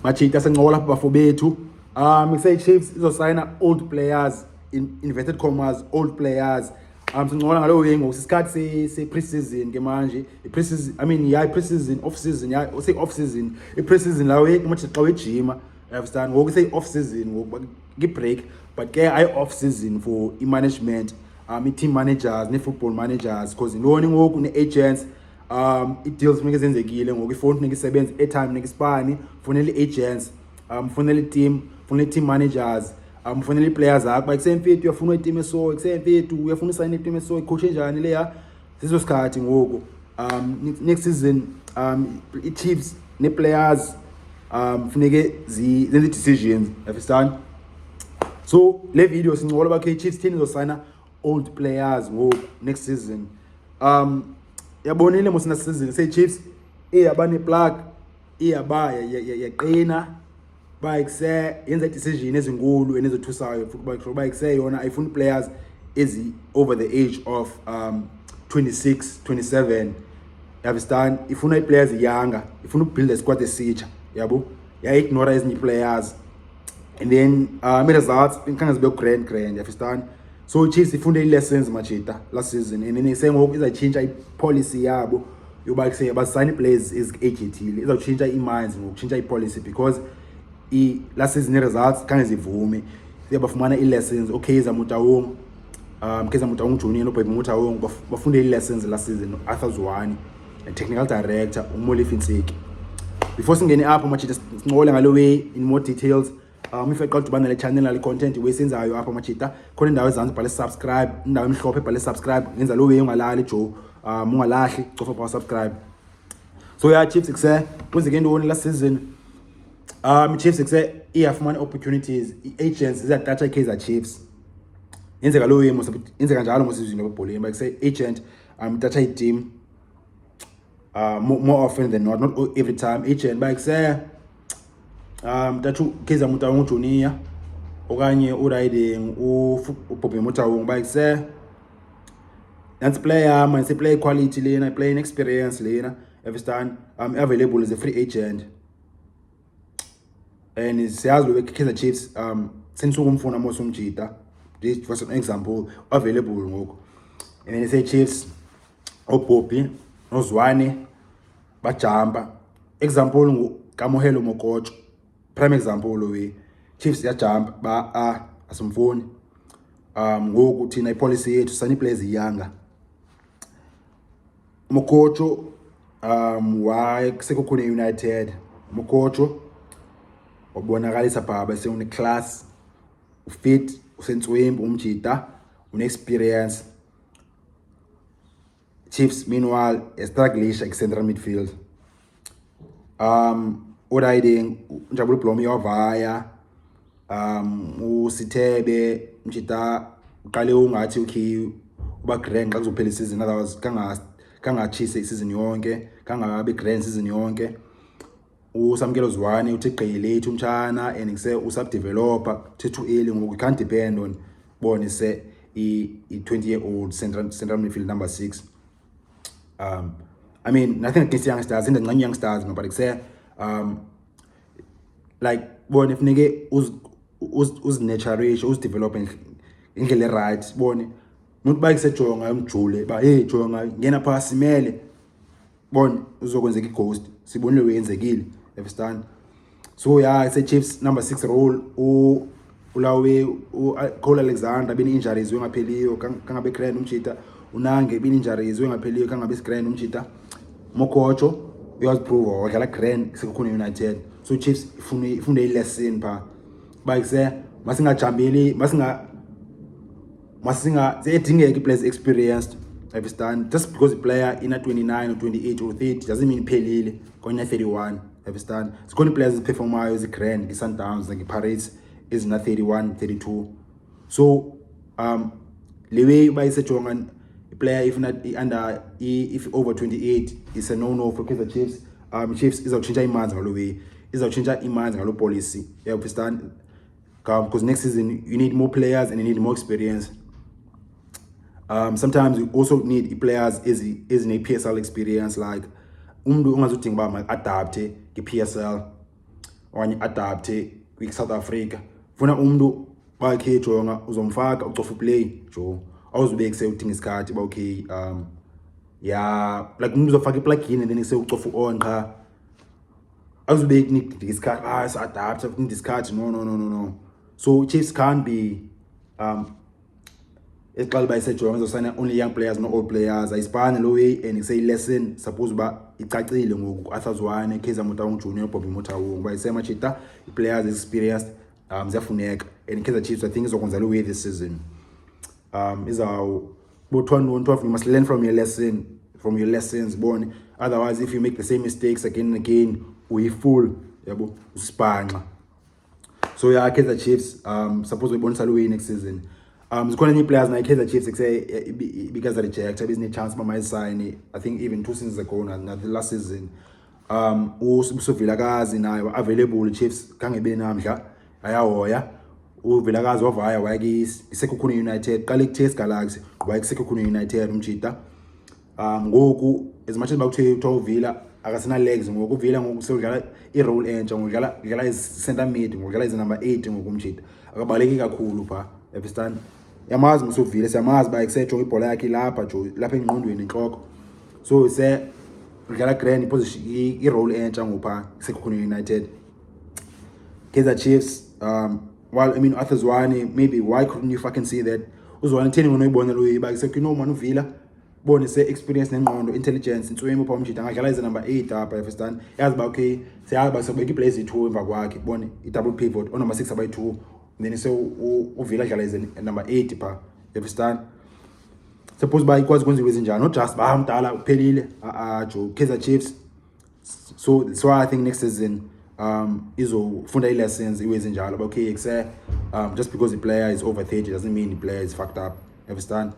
machita senqola bafowethu. Say Chiefs sign old players in inverted commas, old players. Sinqola ngalo way ngokusikhathi se pre-season ke manje. I-pre-season, I mean pre-season, off-season, say off-season. I-pre-season lawe machixa wejima. You understand? Ngoku say off-season ngoku break, but ke off-season for i-management, i-team managers, ne-football managers, because intoni ngoku ne-agents. I-deals funeka zenzekile ngoku ifoni funeka isebenze, airtime funeka isipani, fonele i-agents, fonele i-team, fonele i-team managers, fonele i-players akho ba kusemfethu uyafuna i-team eso, kusemfethu uyafuna usayina i-team eso, icoach enjani leya. Sizo sikhathi ngoku next season i-Chiefs ne-players funeke zenze decisions, understand? So le video sincola bakhe i-Chiefs thini izosayina old players ngoku next season. Yabonile mos na season say Chiefs iyabane plug iyabaya yaqina ba ikse yenza decision ezinkulu enezothusayo futhi ba ikse yona ayifuni players ezi over the age of 26 27. You understand? Ifuna players younger, ifuna build a squad esitsha, yabo ya ignore ezinye players, and then results inkanga zibe grand, you understand? So Chiefs ifunde lessons machita last season, and then say ngoku izayichange i-policy yabo yoba say basign players is ejethile, izawuchange i-minds ngokuchange i-policy, because last season results khange zivume. Bafumana i-lessons. Okay, Zamutawong, Kaizer Motawong Junior no Baby Motawong bafunde i-lessons last season. Arthur Zwani, and technical director Umoli Finseki. Before singeni apho machita sinqole ngalo way in more details. If I call to banner channel ali content we senzayo apha machita khona indawo ezantsi bhale subscribe, indawo emhlophe bhale subscribe, ngenza lo way ungalali jo, ungalahli cofa pa subscribe. So yeah, Chiefs ikse kwenzeke ntoni last season. Chiefs ikse iyafumana opportunities, agents izathatha i-Kaizer Chiefs. Yenzeka lo way yenzeka njalo mosizweni webholeni ba ikse agent thatha i-team more often than not every time. Agent ba ikse tathu Kaizer Motawong Junior okanye uriding uBobby Motawong ba ikse that's player man, say play quality lena, playing experience lena, understand? Available as a free agent, and siyazi lo Kaizer Chiefs since ukumfuna Mos Umjita, this was an example available ngoku. And then say Chiefs oBobby noZwane bajumpa, example Kamohelo Mokotjo, prime example lo we Chiefs yajump ba asimfuni ngoku thina ipolicy yethu sani players younger. Mokotjo why sekukhona United. Mokotjo wabonakalisa baba sewune class, ufit, usentswembu, umjita, une-experience. Chiefs meanwhile strugglisha central midfield. Uriding Njabulu Blomi wavaya, uSithebe mjita uqale ungathi okay uba grand xa kuzophela isizini, otherwise kangachise isizini yonke, kangabe grand season yonke. Usamkelo Zwane uthi gqile ethi umtshana, and kuse usubdeveloper too early ngoku can't depend on bone se i-20-year-old central midfield number 6. I mean nothing against youngsters, in the youngsters no, but kuse like bone funeke uzinaturishe, uzidevelop indlela right, bone not ba kusejonga umjule ba hey jonga ngena phasi simele bone uzokwenzeka ighost, sibonile wenzekile, understand? So yeah, I say Chiefs number 6 role ulawe Cole Alexander bini injuries wengapheliyo kangabe grand umjita, unange bini injuries wengapheliyo kangabe grand umjita. Mokotjo uyaziprove wadlala grand sekukhona United. So Chiefs ifunde i-lesson pha ba kuse masingajambeli masinga zedingeka players experienced, understand? Just because the player in a 29 or 28 or 30 doesn't mean pelile kona 31, understand? Sikhona players performayo is grand, i-Sundowns like i-Pirates is na 31 32. So le way ba isejonga player if not under if over 28 is a no for Kaizer Chiefs. Chiefs izawutshintsha imanzi ngalo way, izawutshintsha imanzi ngalo policy, you understand? Because next season you need more players and you need more experience. Sometimes you also need players is in a PSL experience, like umntu ungazudinga ba adapte ke PSL. okanye adapte kwi-South Africa. Funa umuntu bakhe jonga uzomfaka ucofa play jo awuzubeke sewudinga isikhathi ba okay yeah like umuntu uzofaka i-plugin and then sewucofa on qha awuzubeke nikudinga isikhathi sa adapt ukudinga isikhathi no. So Chiefs can't be eqala bayisejonga uzosana only young players no old players ayisibani lo way and say lesson suppose ba icacile ngoku Athazwane Kaizer Motaung Junior Bobby Motaung bayisema chita players experienced ziyafuneka and Kaizer Chiefs I think izokwenza lo way this season izaw bo-12 you must learn from your lessons bone, otherwise if you make the same mistakes again and again uyi-fool yabo usibhanxa. So yeah, Kaizer Chiefs suppose uyibonisa lo way next season. Zikhona nye players na Kaizer Chiefs say because reject abizine chance mama sign I think even 2 seasons ago na the last season Vilakazi nayo available Chiefs kangebe namhla ayahoya Vilakazi wavaya wayakisi iSekhukhune United qala ikuTS Galaxy qhubeka iSekhukhune United umjita ngoku as much as bakuthiwa Villa akasina legs ngoku Villa ngoku sewudlala i-role entsha ngokudlala is-center mid ngokudlala is-number 8 ngokumjita akabaleki kakhulu pha understand yamazi musuvile siyamazi ba exejo ibhola yakhe lapha jo lapha engqondweni inhloko so udlala grand position i-role entsha ngopha iSekhukhune United. Kaizer Chiefs while I mean Athazwane maybe why couldn't you fucking see that uzwane theni ngonoyibona lo yiba isekino man uVilla bone se experience nengqondo intelligence intswemo pha umjita angadlala ize number 8 apha understand yazi ba okay siyazi ba sobeka iplace 2 emva kwakhe bone i-double pivot on number 6 by 2 then so uVilla dlala ize number 8 pha understand suppose ba ikwazi kwenziwa izinjani not just ba mdala uphelile jo Kaizer Chiefs. So I think next season izofunda i-lessons iwezi njalo okay just because the player is over 30 doesn't mean the player is fucked up understand.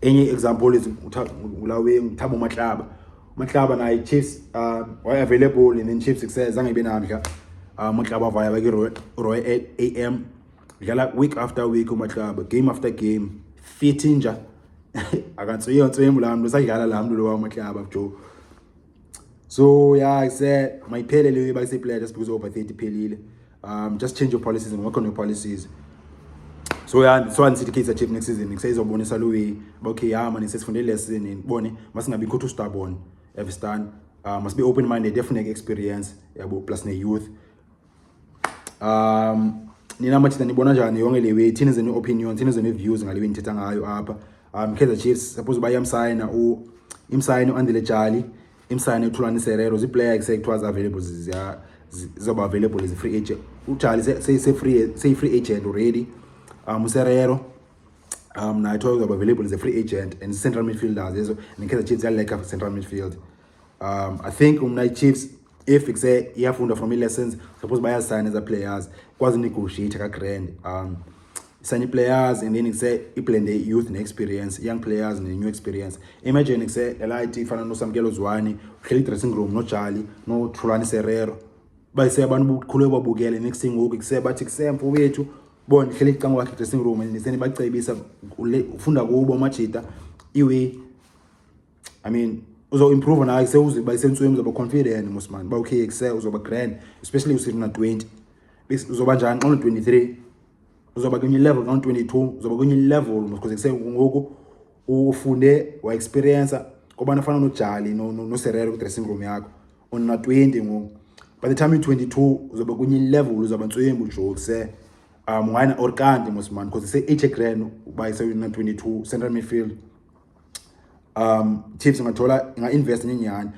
Any example is ulawe Thabo Matlaba na Chiefs were available and then Chiefs success zange benamhla Matlaba vaya ba Roy AM dlala week after week uMatlaba game after game fit inja akansiyontswemu la mntu sadlala la mntu lo wa Matlaba jo. So yeah, I said my pelele by say player just because over 30 pelile just change your policies and work on your policies. So yeah, so City Kaizer Chiefs next season next season bonisa lo way okay yeah man sesifunde lesson and bone must ngabi too stubborn understand must be open minded definitely experience yabo plus ne youth nina mathi nibona njani yonke le way thina zene opinion thina zene views ngale way ngithetha ngayo apha Kaizer Chiefs suppose bayamsigna imsign uAndile Jali imsign uThulani Serero zi player was available zizoba available as a free agent uJali say free agent already Serero na ithiwa uzaba available as a free agent and central midfielders yezo and Kaizer Chiefs like a central midfield. I think Chiefs if say iyafunda from lessons suppose bayasign as a players kwazi negotiate ka grand sign players and then say iblend youth and experience young players and new experience. Imagine say light ifana no Samkelo Zwane uhleli dressing room no Jali no Thulani Serero bayise abantu bukhulu babukele next thing ngoku bathi kusemfo wethu bona hleli icanga wakhe dressing room and niseni bacebisa ufunda kubo amajita iwe I mean uzo improve na sewuze bayisentswemi uzoba confident musman ba okay uzoba grand especially usina 20 uzoba njani xa 23 uzoba kwenye level ka 22 uzoba kwenye level because ngoku ufunde wa experience kobana fana no Jali no Serero ku dressing room yakho on na 20 ngoku by the time you 22 uzoba kwenye level uzoba ntswemi ujo wine or kanti musman because say age grand by say na 22 central midfield Chiefs ngathola invest nyenyana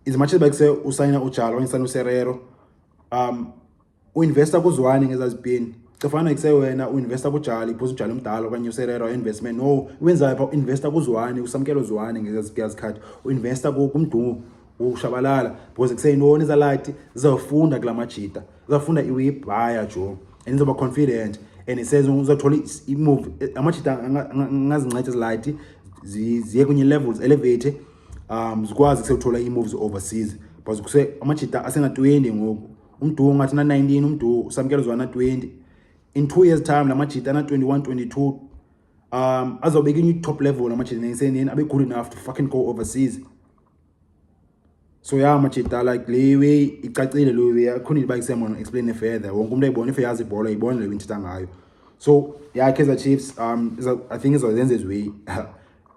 as much as like say usayina uJali wayisana uSerero uinvesta kuzwane ngezazipini cefana like say wena uinvesta kuJali because uJali umdala okanye uSerero investment no wenza pha investa kuzwane uSamkelo Zwane ngezazikhathi uinvesta kumdumo ushabalala because say no neza light zizofunda kula majita zizofunda iwebhaya jo and izoba confident and it says uzothola imove amajita ngazincede zilight ziye kwenye levels elevate zikwazi ukuthola i-moves overseas because kuse amajita asena 20 ngoku umdu ngathi na 19 umdu uSamkelo Zwane na 20 in 2 years time la majita na 21 22 azobeka in top level amajita ngisenini abe good enough to fucking go overseas So yeah machita like le way icacile lo way akhona iba isemona explain further wonke umuntu ayibona if yazi ibhola ayibona le into ngayo. So yeah Kaizer Chiefs I think izozenza way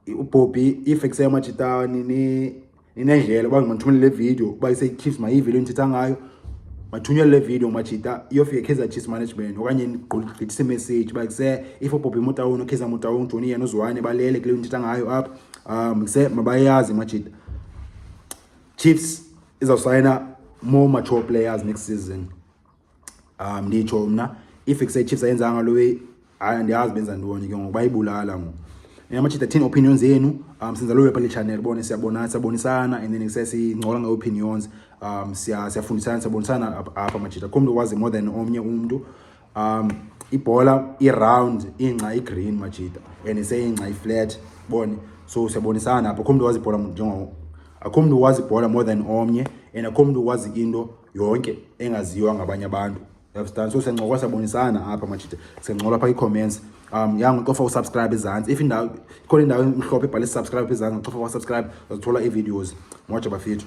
uBobby if eksema machita ninendlela bangithumela le video kuba ise Chiefs mayive le into ngayo mathunyele le video machita iyofika Kaizer Chiefs management okanye nigqithise message ba kuse if uBobby Motaung noKaizer Motaung Johnny yena uzwane balele kule into ngayo up kuse mabayazi machita Chiefs izawusayina more mature players next season. Nditsho mna if kuse Chiefs ayenzanga lo way andiyazi benza ntoni ke ngoku bayibulala ngoku. Machita 10 opinions zenu senza lo web channel bone siyabonisana and then sesingcola ngeopinions siyafundisana siyabonisana apha machita kumntu wazi more than omnye umuntu ibhola i-round ingca i-green machita and seyingca i-flat bone so siyabonisana apha kumntu wazi ibhola njengo akumntu wazi ibhola more than omnye and akumntu wazi into yonke engaziwa ngabanye abantu. Understand? So siyancokola siyabonisana apha machita siyancokola apha i-comments yang qofa usubscribe ezantsi if indawo ikhona indawo emhlophe ibhale subscribe ezantsi qofa usubscribe uzothola i-videos moja bafethu.